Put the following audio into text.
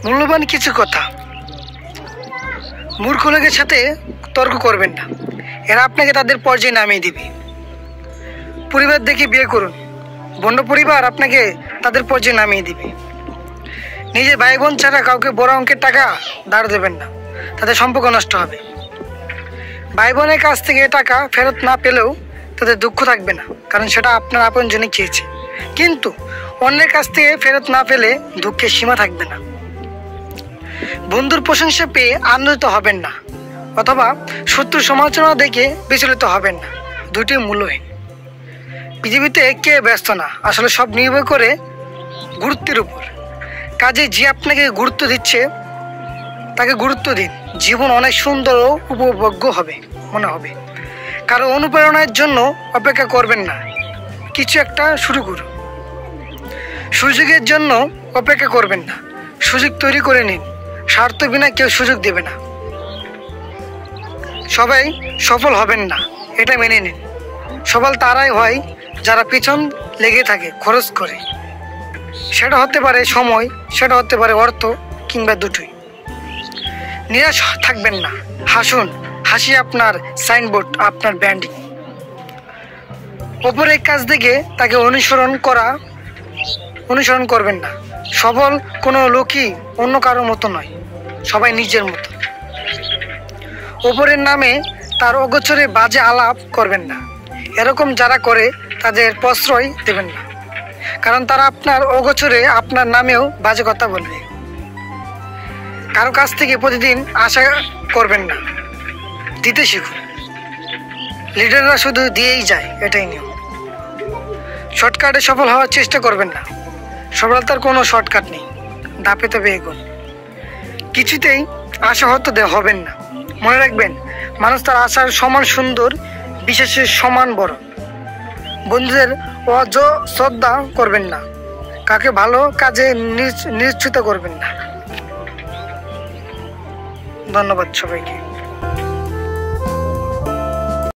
মূল্যবান কিছু কথা। মূর্খ লোকের সাথে তর্ক করবেন না, এরা আপনাকে তাদের পর্যায়ে নামিয়ে দিবে। পরিবার দেখে বিয়ে করুন, বন্য পরিবার আপনাকে তাদের পর্যায়ে নামিয়ে দিবে। নিজের ভাই বোন ছাড়া কাউকে বড় অঙ্কের টাকা ধার দেবেন না, তাদের সম্পর্ক নষ্ট হবে। ভাই বোনের কাছ থেকে টাকা ফেরত না পেলেও তাদের দুঃখ থাকবে না, কারণ সেটা আপনার আপনজনই চেয়েছে। কিন্তু অন্যের কাছ থেকে ফেরত না পেলে দুঃখের সীমা থাকবে না। বন্ধুর প্রশংসা পেয়ে আনন্দিত হবেন না, অথবা শত্রুর সমালোচনা দেখে বিচলিত হবেন না, দুটি মূল্যহীন। পৃথিবীতে কে ব্যস্ত না, আসলে সব নির্ভর করে গুরুত্বের উপর। কাজে যে আপনাকে গুরুত্ব দিচ্ছে তাকে গুরুত্ব দিন, জীবন অনেক সুন্দর ও উপভোগ্য হবে মনে হবে। কারো অনুপ্রেরণার জন্য অপেক্ষা করবেন না, কিছু একটা শুরু করুন। সুযোগের জন্য অপেক্ষা করবেন না, সুযোগ তৈরি করে নিন। স্বার্থ বিনা কেউ সুযোগ দেবে না। সবাই সফল হবেন না, এটা মেনে নিন। সফল তারাই হয় যারা পিছন লেগে থাকে, খরচ করে। সেটা হতে পারে সময়, সেটা হতে পারে অর্থ, কিংবা দুটোই। নিরাশ থাকবেন না, হাসুন। হাসি আপনার সাইনবোর্ড, আপনার ব্র্যান্ডিং। অপরের কাজ দেখে তাকে অনুসরণ করবেন না। সফল কোনো লোকই অন্য কারোর মতো নয়, সবাই নিজের মতো। অপরের নামে তার অগোচরে বাজে আলাপ করবেন না। এরকম যারা করে তাদের প্রশ্রয় দেবেন না, কারণ তারা আপনার অগোচরে আপনার নামেও বাজে কথা বলবে। কারো কাছ থেকে প্রতিদিন আশা করবেন না, দিতে শিখুন। লিডাররা শুধু দিয়েই যায়, এটাই নিয়ম। শর্টকাটে সফল হওয়ার চেষ্টা করবেন না, সফলতার কোনো শর্টকাট নেই, ধাপে ধাপে এগোন। কিছুতেই আশাহত হবেন না। মনে রাখবেন, মানুষ তার আশার সমান সুন্দর, বিশ্বাসের সমান বড়। বন্ধুদের অযশ্রদ্ধা করবেন না, কাকে ভালো কাজে নিশ্চিত করবেন না। ধন্যবাদ সবাইকে।